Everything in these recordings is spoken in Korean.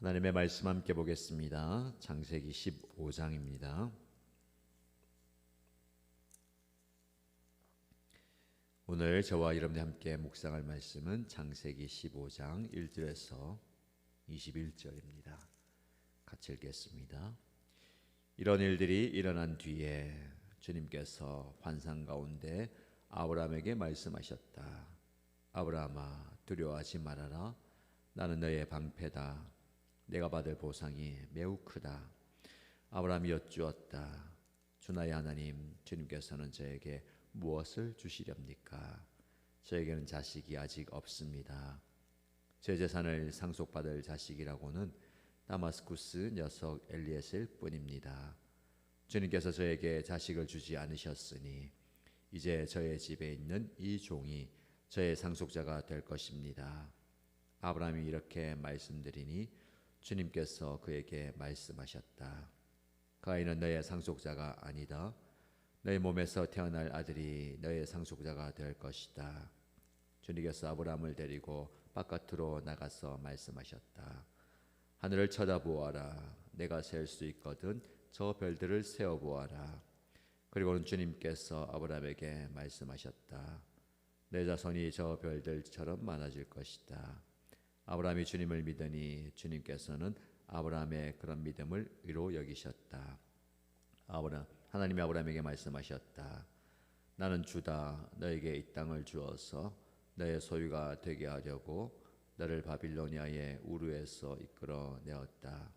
하나님의 말씀 함께 보겠습니다. 창세기 15장입니다. 오늘 저와 여러분이 함께 묵상할 말씀은 창세기 15장 1절에서 21절입니다. 같이 읽겠습니다. 이런 일들이 일어난 뒤에 주님께서 환상 가운데 아브라함에게 말씀하셨다. 아브라함아, 두려워하지 말아라. 나는 너의 방패다. 내가 받을 보상이 매우 크다. 아브라함이 여쭈었다. 주 나의 하나님, 주님께서는 저에게 무엇을 주시렵니까? 저에게는 자식이 아직 없습니다. 제 재산을 상속받을 자식이라고는 다마스쿠스 녀석 엘리에셀 뿐입니다. 주님께서 저에게 자식을 주지 않으셨으니 이제 저의 집에 있는 이 종이 저의 상속자가 될 것입니다. 아브라함이 이렇게 말씀드리니 주님께서 그에게 말씀하셨다. 그 아이는 너의 상속자가 아니다. 너의 몸에서 태어날 아들이 너의 상속자가 될 것이다. 주님께서 아브라함을 데리고 바깥으로 나가서 말씀하셨다. 하늘을 쳐다보아라. 내가 셀 수 있거든 저 별들을 세어보아라. 그리고는 주님께서 아브라함에게 말씀하셨다. 내 자손이 저 별들처럼 많아질 것이다. 아브라함이 주님을 믿으니 주님께서는 아브라함의 그런 믿음을 의로 여기셨다. 하나님이 아브라함에게 말씀하셨다. 나는 주다. 너에게 이 땅을 주어서 너의 소유가 되게 하려고 너를 바빌로니아의 우르에서 이끌어 내었다.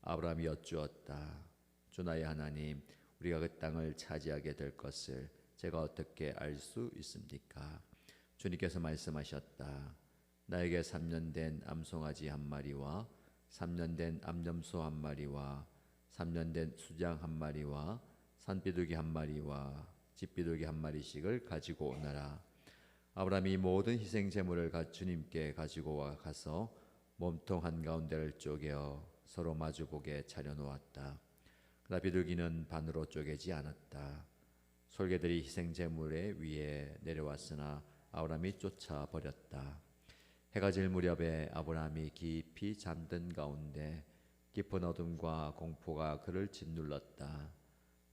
아브라함이 여쭈었다. 주 나의 하나님, 우리가 그 땅을 차지하게 될 것을 제가 어떻게 알 수 있습니까? 주님께서 말씀하셨다. 나에게 3년 된 암송아지 한 마리와 3년 된 암염소 한 마리와 3년 된 수장 한 마리와 산비둘기 한 마리와 집비둘기 한 마리씩을 가지고 오너라. 아브라함이 모든 희생 제물을 주님께 가지고 와 가서 몸통 한가운데를 쪼개어 서로 마주보게 차려놓았다. 그러나 비둘기는 반으로 쪼개지 않았다. 솔개들이 희생 제물의 위에 내려왔으나 아브라함이 쫓아버렸다. 해가 질 무렵에 아브라함이 깊이 잠든 가운데 깊은 어둠과 공포가 그를 짓눌렀다.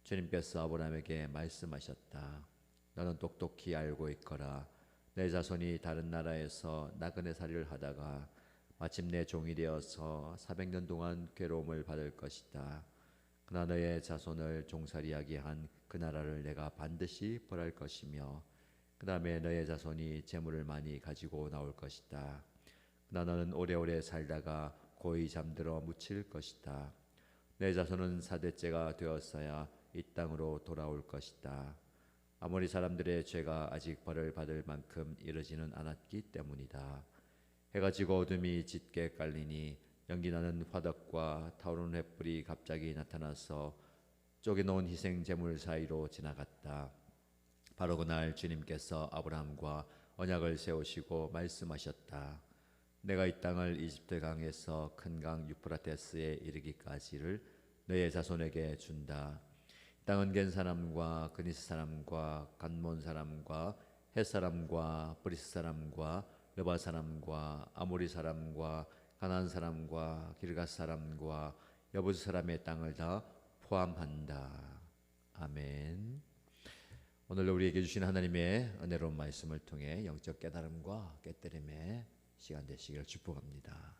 주님께서 아브라함에게 말씀하셨다. 너는 똑똑히 알고 있거라. 내 자손이 다른 나라에서 나그네 살이를 하다가 마침내 종이 되어서 400년 동안 괴로움을 받을 것이다. 그러나 너의 자손을 종살이하게 한 그 나라를 내가 반드시 벌할 것이며 그 다음에 너의 자손이 재물을 많이 가지고 나올 것이다. 그러나 너는 오래오래 살다가 고이 잠들어 묻힐 것이다. 내 자손은 4대째가 되었어야 이 땅으로 돌아올 것이다. 아모리 사람들의 죄가 아직 벌을 받을 만큼 이르지는 않았기 때문이다. 해가 지고 어둠이 짙게 깔리니 연기나는 화덕과 타오르는 횃불이 갑자기 나타나서 쪼개놓은 희생 제물 사이로 지나갔다. 바로 그날 주님께서 아브라함과 언약을 세우시고 말씀하셨다. 내가 이 땅을 이집트 강에서 큰 강 유프라테스에 이르기까지를 너의 자손에게 준다. 이 땅은 겐 사람과 그니스 사람과 간몬 사람과 헷 사람과 브리스 사람과 르바 사람과 아모리 사람과 가나안 사람과 기르가스 사람과 여부스 사람의 땅을 다 포함한다. 아멘. 오늘 우리에게 주신 하나님의 은혜로운 말씀을 통해 영적 깨달음과 깨달음의 시간 되시기를 축복합니다.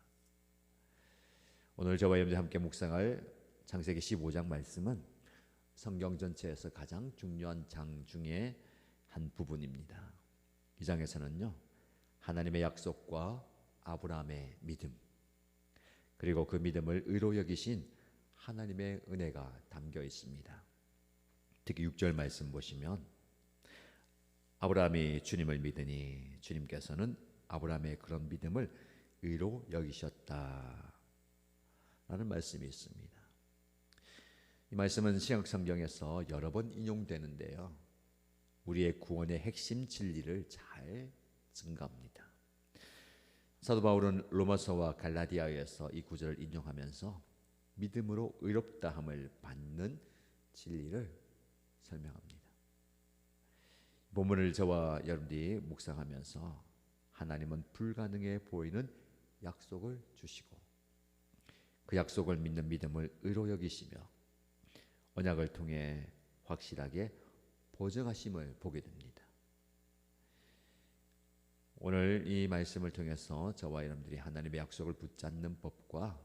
오늘 저와 여러분이 함께 묵상할 창세기 15장 말씀은 성경 전체에서 가장 중요한 장 중에 한 부분입니다. 이 장에서는요, 하나님의 약속과 아브라함의 믿음, 그리고 그 믿음을 의로 여기신 하나님의 은혜가 담겨 있습니다. 특히 6절 말씀 보시면 아브라함이 주님을 믿으니 주님께서는 아브라함의 그런 믿음을 의로 여기셨다 라는 말씀이 있습니다. 이 말씀은 신약 성경에서 여러 번 인용되는데요, 우리의 구원의 핵심 진리를 잘 증거합니다. 사도 바울은 로마서와 갈라디아에서 이 구절을 인용하면서 믿음으로 의롭다함을 받는 진리를 설명합니다. 본문을 저와 여러분들이 묵상하면서 하나님은 불가능해 보이는 약속을 주시고 그 약속을 믿는 믿음을 의로 여기시며 언약을 통해 확실하게 보증하심을 보게 됩니다. 오늘 이 말씀을 통해서 저와 여러분들이 하나님의 약속을 붙잡는 법과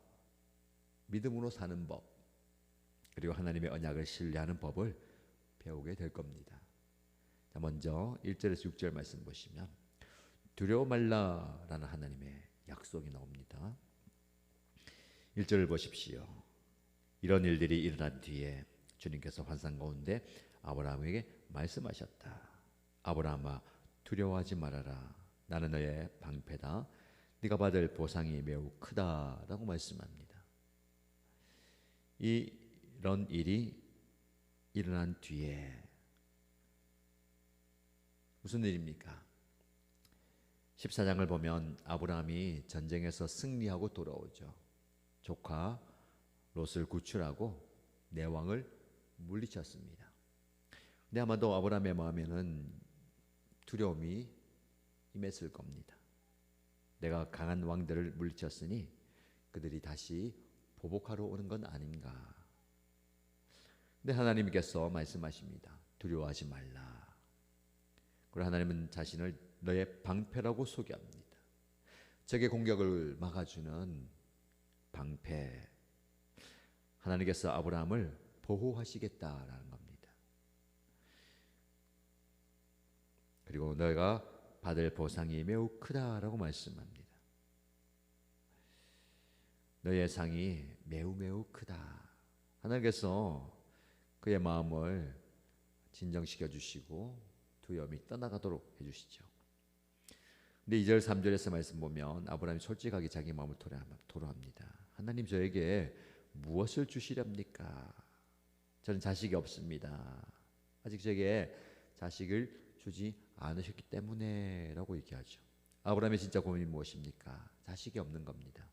믿음으로 사는 법, 그리고 하나님의 언약을 신뢰하는 법을 배우게 될 겁니다. 자, 먼저 1절에서 6절 말씀 보시면 두려워 말라라는 하나님의 약속이 나옵니다. 1절을 보십시오. 이런 일들이 일어난 뒤에 주님께서 환상 가운데 아브라함에게 말씀하셨다. 아브라함아, 두려워하지 말아라. 나는 너의 방패다. 네가 받을 보상이 매우 크다라고 말씀합니다. 이런 일이 일어난 뒤에 무슨 일입니까? 14장을 보면 아브라함이 전쟁에서 승리하고 돌아오죠. 조카 롯을 구출하고 내왕을 물리쳤습니다. 근데 아마도 아브라함의 마음에는 두려움이 임했을 겁니다. 내가 강한 왕들을 물리쳤으니 그들이 다시 보복하러 오는 건 아닌가. 근데 하나님께서 말씀하십니다. 두려워하지 말라. 그리고 하나님은 자신을 너의 방패라고 소개합니다. 적의 공격을 막아주는 방패. 하나님께서 아브라함을 보호하시겠다라는 겁니다. 그리고 너가 받을 보상이 매우 크다라고 말씀합니다. 너의 상이 매우 크다. 하나님께서 그의 마음을 진정시켜 주시고 두려움이 떠나가도록 해주시죠. 근데 2절 3절에서 말씀 보면 아브라함이 솔직하게 자기 마음을 토로합니다. 하나님, 저에게 무엇을 주시렵니까? 저는 자식이 없습니다. 아직 저에게 자식을 주지 않으셨기 때문에 라고 얘기하죠. 아브라함의 진짜 고민이 무엇입니까? 자식이 없는 겁니다.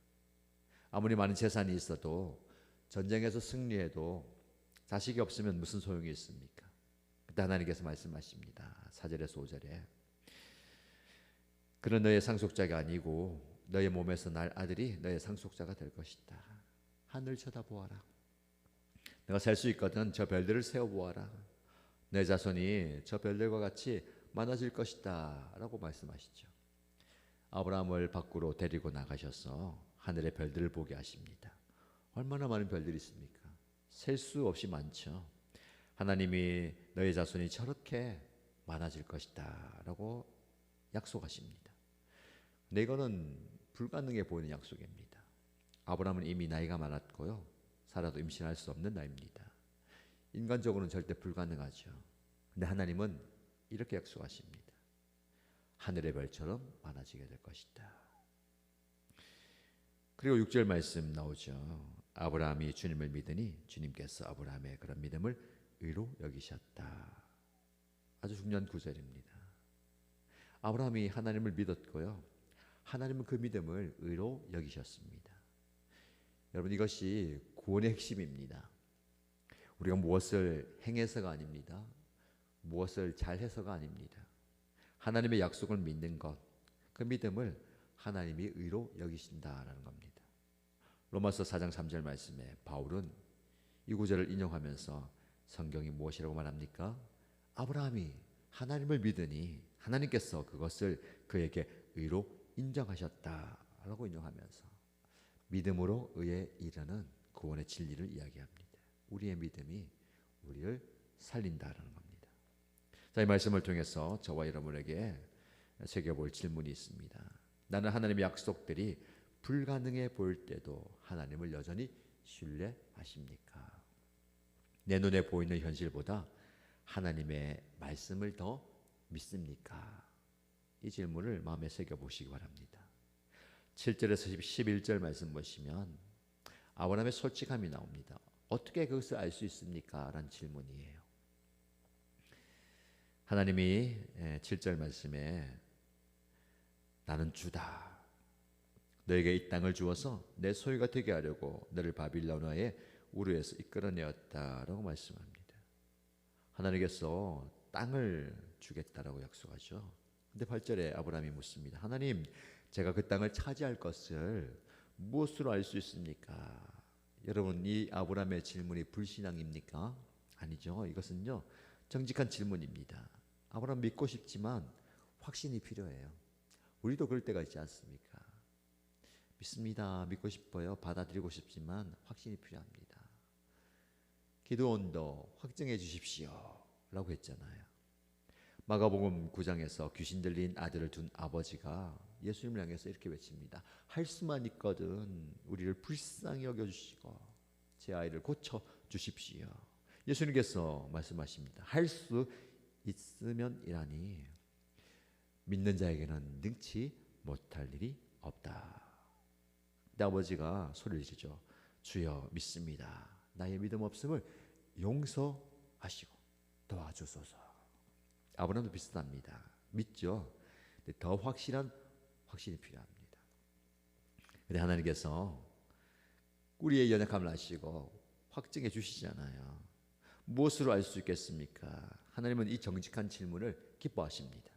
아무리 많은 재산이 있어도 전쟁에서 승리해도 자식이 없으면 무슨 소용이 있습니까? 그때 하나님께서 말씀하십니다. 4절에서 5절에 그는 너의 상속자가 아니고 너의 몸에서 날 아들이 너의 상속자가 될 것이다. 하늘 쳐다보아라. 내가 살 수 있거든 저 별들을 세어보아라. 내 자손이 저 별들과 같이 많아질 것이다 라고 말씀하시죠. 아브라함을 밖으로 데리고 나가셔서 하늘의 별들을 보게 하십니다. 얼마나 많은 별들이 있습니까? 셀 수 없이 많죠. 하나님이 너의 자손이 저렇게 많아질 것이다 라고 약속하십니다. 근데 이거는 불가능해 보이는 약속입니다. 아브라함은 이미 나이가 많았고요. 살아도 임신할 수 없는 나이입니다. 인간적으로는 절대 불가능하죠. 근데 하나님은 이렇게 약속하십니다. 하늘의 별처럼 많아지게 될 것이다. 그리고 6절 말씀 나오죠. 아브라함이 주님을 믿으니 주님께서 아브라함의 그런 믿음을 의로 여기셨다. 아주 중요한 구절입니다. 아브라함이 하나님을 믿었고요. 하나님은 그 믿음을 의로 여기셨습니다. 여러분, 이것이 구원의 핵심입니다. 우리가 무엇을 행해서가 아닙니다. 무엇을 잘해서가 아닙니다. 하나님의 약속을 믿는 것, 그 믿음을 하나님이 의로 여기신다라는 겁니다. 로마서 4장 3절 말씀에 바울은 이 구절을 인용하면서 성경이 무엇이라고 말합니까? 아브라함이 하나님을 믿으니 하나님께서 그것을 그에게 의로 인정하셨다라고 인용하면서 믿음으로 의에 이르는 구원의 진리를 이야기합니다. 우리의 믿음이 우리를 살린다라는 겁니다. 자, 이 말씀을 통해서 저와 여러분에게 새겨볼 질문이 있습니다. 나는 하나님의 약속들이 불가능해 보일 때도 하나님을 여전히 신뢰하십니까? 내 눈에 보이는 현실보다 하나님의 말씀을 더 믿습니까? 이 질문을 마음에 새겨보시기 바랍니다. 7절에서 11절 말씀 보시면 아브라함의 솔직함이 나옵니다. 어떻게 그것을 알 수 있습니까? 라는 질문이에요. 하나님이 7절 말씀에 나는 주다. 너에게 이 땅을 주어서 내 소유가 되게 하려고 너를 바빌로니아의 우르에서 이끌어내었다라고 말씀합니다. 하나님께서 땅을 주겠다라고 약속하죠. 근데 8절에 아브라함이 묻습니다. 하나님, 제가 그 땅을 차지할 것을 무엇으로 알 수 있습니까? 여러분, 이 아브라함의 질문이 불신앙입니까? 아니죠. 이것은요, 정직한 질문입니다. 아브라함 믿고 싶지만 확신이 필요해요. 우리도 그럴 때가 있지 않습니까? 믿습니다. 믿고 싶어요. 받아들이고 싶지만 확신이 필요합니다. 기드온도 확증해 주십시오 라고 했잖아요. 마가복음 9장에서 귀신 들린 아들을 둔 아버지가 예수님을 향해서 이렇게 외칩니다. 할 수만 있거든 우리를 불쌍히 여겨주시고 제 아이를 고쳐 주십시오. 예수님께서 말씀하십니다. 할 수 있으면이라니 믿는 자에게는 능치 못할 일이 없다. 근데 아버지가 소리를 지르죠. 주여 믿습니다. 나의 믿음 없음을 용서하시고 도와주소서. 아브라함도 비슷합니다. 믿죠. 근데 더 확실한 확신이 필요합니다. 근데 하나님께서 우리의 연약함을 아시고 확증해 주시잖아요. 무엇으로 알 수 있겠습니까? 하나님은 이 정직한 질문을 기뻐하십니다.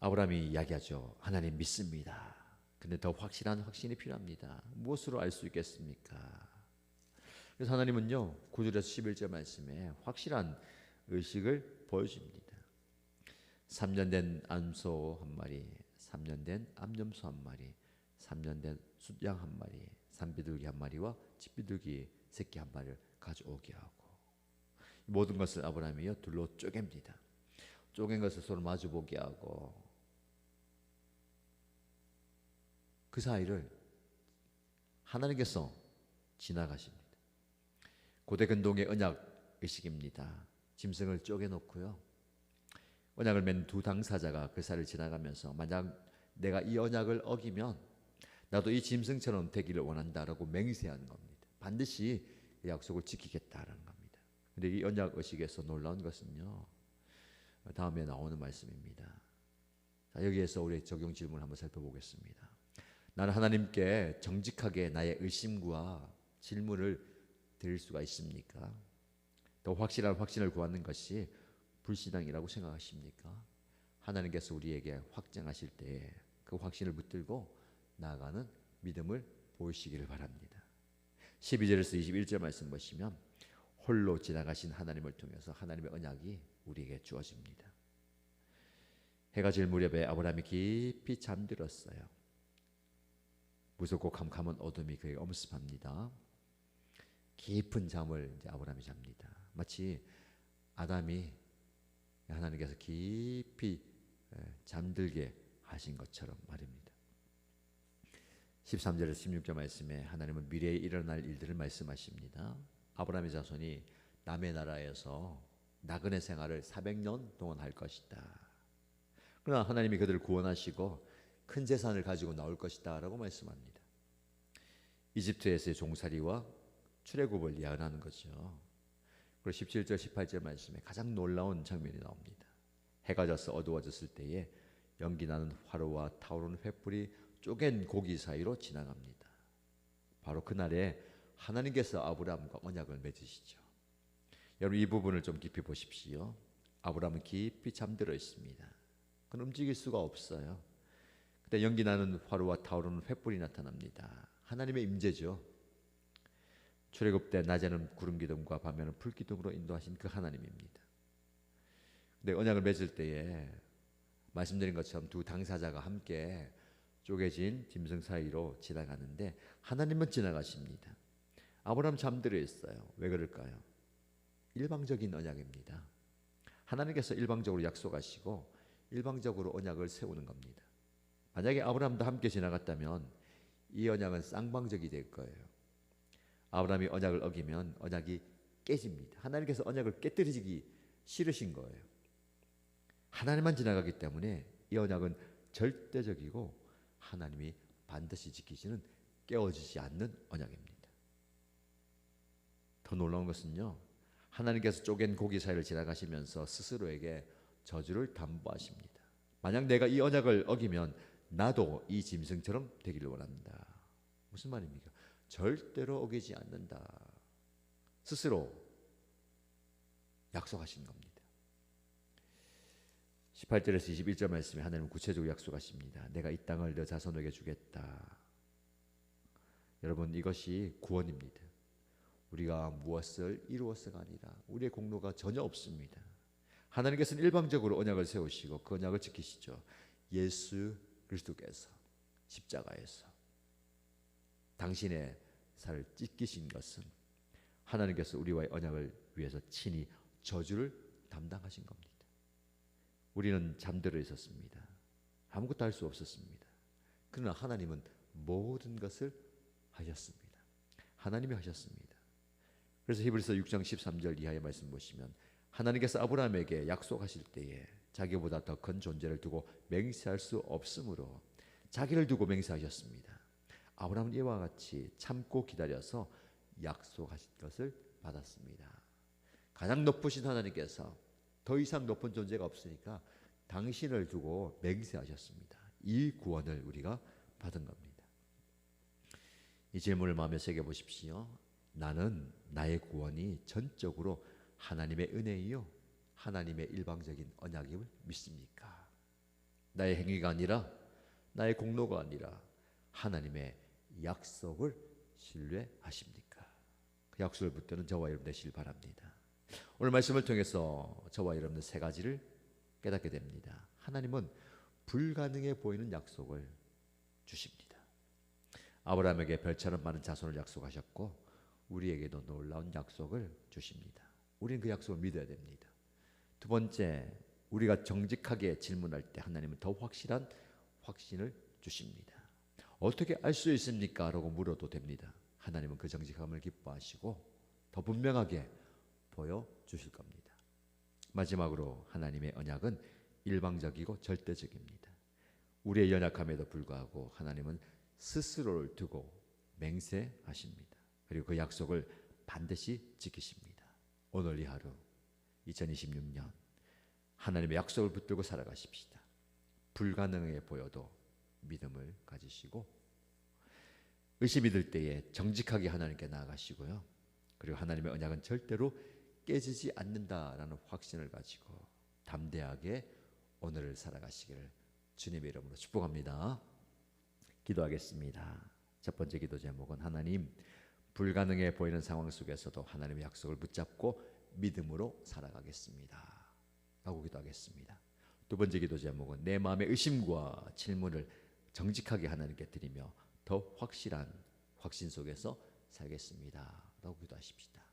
아브라함이 이야기하죠. 하나님 믿습니다. 근데 더 확실한 확신이 필요합니다. 무엇으로 알 수 있겠습니까? 그래서 하나님은요 9절에서 11절 말씀에 확실한 의식을 보여줍니다. 3년 된 암소 한 마리, 3년 된 암염소 한 마리, 3년 된 숫양 한 마리, 산비둘기 한 마리와 집비둘기 새끼 한 마리를 가져오게 하고 모든 것을 아브라함이요 둘로 쪼갭니다. 쪼갠 것을 서로 마주보게 하고 그 사이를 하나님께서 지나가십니다. 고대 근동의 언약 의식입니다. 짐승을 쪼개놓고요. 언약을 맨 두 당사자가 그 사이를 지나가면서 만약 내가 이 언약을 어기면 나도 이 짐승처럼 되기를 원한다라고 맹세하는 겁니다. 반드시 그 약속을 지키겠다라는 겁니다. 근데 이 언약 의식에서 놀라운 것은요. 다음에 나오는 말씀입니다. 자, 여기에서 우리 적용 질문을 한번 살펴보겠습니다. 나는 하나님께 정직하게 나의 의심과 질문을 드릴 수가 있습니까? 더 확실한 확신을 구하는 것이 불신앙이라고 생각하십니까? 하나님께서 우리에게 확증하실 때에 그 확신을 붙들고 나아가는 믿음을 보이시기를 바랍니다. 12절에서 21절 말씀 보시면 홀로 지나가신 하나님을 통해서 하나님의 언약이 우리에게 주어집니다. 해가 질 무렵에 아브라함이 깊이 잠들었어요. 무섭고 캄캄한 어둠이 그에게 엄습합니다. 깊은 잠을 이제 아브라함이 잡니다. 마치 아담이 하나님께서 깊이 잠들게 하신 것처럼 말입니다. 13절에서 16절 말씀에 하나님은 미래에 일어날 일들을 말씀하십니다. 아브라함의 자손이 남의 나라에서 나그네 생활을 400년 동안 할 것이다. 그러나 하나님이 그들을 구원하시고 큰 재산을 가지고 나올 것이다 라고 말씀합니다. 이집트에서의 종살이와 출애굽을 예언하는 거죠. 그리고 17절 18절 말씀에 가장 놀라운 장면이 나옵니다. 해가 져서 어두워졌을 때에 연기나는 화로와 타오르는 횃불이 쪼갠 고기 사이로 지나갑니다. 바로 그날에 하나님께서 아브라함과 언약을 맺으시죠. 여러분 이 부분을 좀 깊이 보십시오. 아브라함은 깊이 잠들어 있습니다. 그는 움직일 수가 없어요. 그때 연기나는 화로와 타오르는 횃불이 나타납니다. 하나님의 임재죠. 출애굽 때 낮에는 구름 기둥과 밤에는 불 기둥으로 인도하신 그 하나님입니다. 근데 언약을 맺을 때에 말씀드린 것처럼 두 당사자가 함께 쪼개진 짐승 사이로 지나가는데 하나님은 지나가십니다. 아브라함 잠들어 있어요. 왜 그럴까요? 일방적인 언약입니다. 하나님께서 일방적으로 약속하시고 일방적으로 언약을 세우는 겁니다. 만약에 아브라함도 함께 지나갔다면 이 언약은 쌍방적이 될 거예요. 아브라함이 언약을 어기면 언약이 깨집니다. 하나님께서 언약을 깨뜨리기 싫으신 거예요. 하나님만 지나가기 때문에 이 언약은 절대적이고 하나님이 반드시 지키시는 깨어지지 않는 언약입니다. 더 놀라운 것은요. 하나님께서 쪼갠 고기 사이를 지나가시면서 스스로에게 저주를 담보하십니다. 만약 내가 이 언약을 어기면 나도 이 짐승처럼 되기를 원한다. 무슨 말입니까? 절대로 어기지 않는다. 스스로 약속하신 겁니다. 18절에서 21절 말씀에 하나님은 구체적으로 약속하십니다. 내가 이 땅을 너 자손에게 주겠다. 여러분, 이것이 구원입니다. 우리가 무엇을 이루어서가 아니라 우리의 공로가 전혀 없습니다. 하나님께서는 일방적으로 언약을 세우시고 그 언약을 지키시죠. 예수 그리스도께서 십자가에서 당신의 살을 찢기신 것은 하나님께서 우리와의 언약을 위해서 친히 저주를 담당하신 겁니다. 우리는 잠들어 있었습니다. 아무것도 할 수 없었습니다. 그러나 하나님은 모든 것을 하셨습니다. 하나님이 하셨습니다. 그래서 히브리서 6장 13절 이하의 말씀 보시면 하나님께서 아브라함에게 약속하실 때에 자기보다 더 큰 존재를 두고 맹세할 수 없으므로 자기를 두고 맹세하셨습니다. 아브라함은 이와 같이 참고 기다려서 약속하신 것을 받았습니다. 가장 높으신 하나님께서 더 이상 높은 존재가 없으니까 당신을 두고 맹세하셨습니다. 이 구원을 우리가 받은 겁니다. 이 질문을 마음에 새겨 보십시오. 나는 나의 구원이 전적으로 하나님의 은혜이요 하나님의 일방적인 언약임을 믿습니까? 나의 행위가 아니라 나의 공로가 아니라 하나님의 약속을 신뢰하십니까? 그 약속을 붙드는 저와 여러분 되시길 바랍니다. 오늘 말씀을 통해서 저와 여러분은 세 가지를 깨닫게 됩니다. 하나님은 불가능해 보이는 약속을 주십니다. 아브라함에게 별처럼 많은 자손을 약속하셨고 우리에게도 놀라운 약속을 주십니다. 우리는 그 약속을 믿어야 됩니다. 두 번째, 우리가 정직하게 질문할 때 하나님은 더 확실한 확신을 주십니다. 어떻게 알 수 있습니까? 라고 물어도 됩니다. 하나님은 그 정직함을 기뻐하시고 더 분명하게 보여주실 겁니다. 마지막으로 하나님의 언약은 일방적이고 절대적입니다. 우리의 연약함에도 불구하고 하나님은 스스로를 두고 맹세하십니다. 그리고 그 약속을 반드시 지키십니다. 오늘 이 하루 2026년 하나님의 약속을 붙들고 살아가십시다. 불가능해 보여도 믿음을 가지시고 의심이 들 때에 정직하게 하나님께 나아가시고요. 그리고 하나님의 언약은 절대로 깨지지 않는다라는 확신을 가지고 담대하게 오늘을 살아가시기를 주님의 이름으로 축복합니다. 기도하겠습니다. 첫 번째 기도 제목은 하나님, 불가능해 보이는 상황 속에서도 하나님의 약속을 붙잡고 믿음으로 살아가겠습니다 라고 기도하겠습니다. 두 번째 기도 제목은 내 마음의 의심과 질문을 정직하게 하나님께 드리며 더 확실한 확신 속에서 살겠습니다 라고 기도하십시다.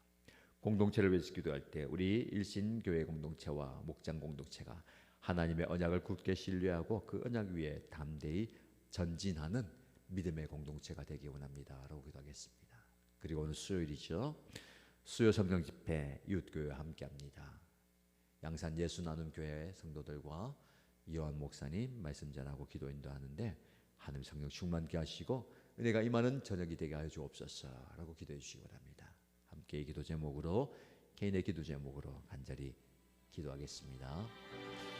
공동체를 위해서 기도할 때 우리 일신교회 공동체와 목장 공동체가 하나님의 언약을 굳게 신뢰하고 그 언약 위에 담대히 전진하는 믿음의 공동체가 되기 원합니다 라고 기도하겠습니다. 그리고 오늘 수요일이죠. 수요 성령 집회 이웃교회와 함께합니다. 양산 예수나눔교회 성도들과 이호환 목사님 말씀 전하고 기도 인도하는데 하나님 성령 충만케 하시고 은혜가 임하는 저녁이 되게 하여 주옵소서 라고 기도해 주시기 바랍니다. 함께 이 기도 제목으로 개인의 기도 제목으로 간절히 기도하겠습니다.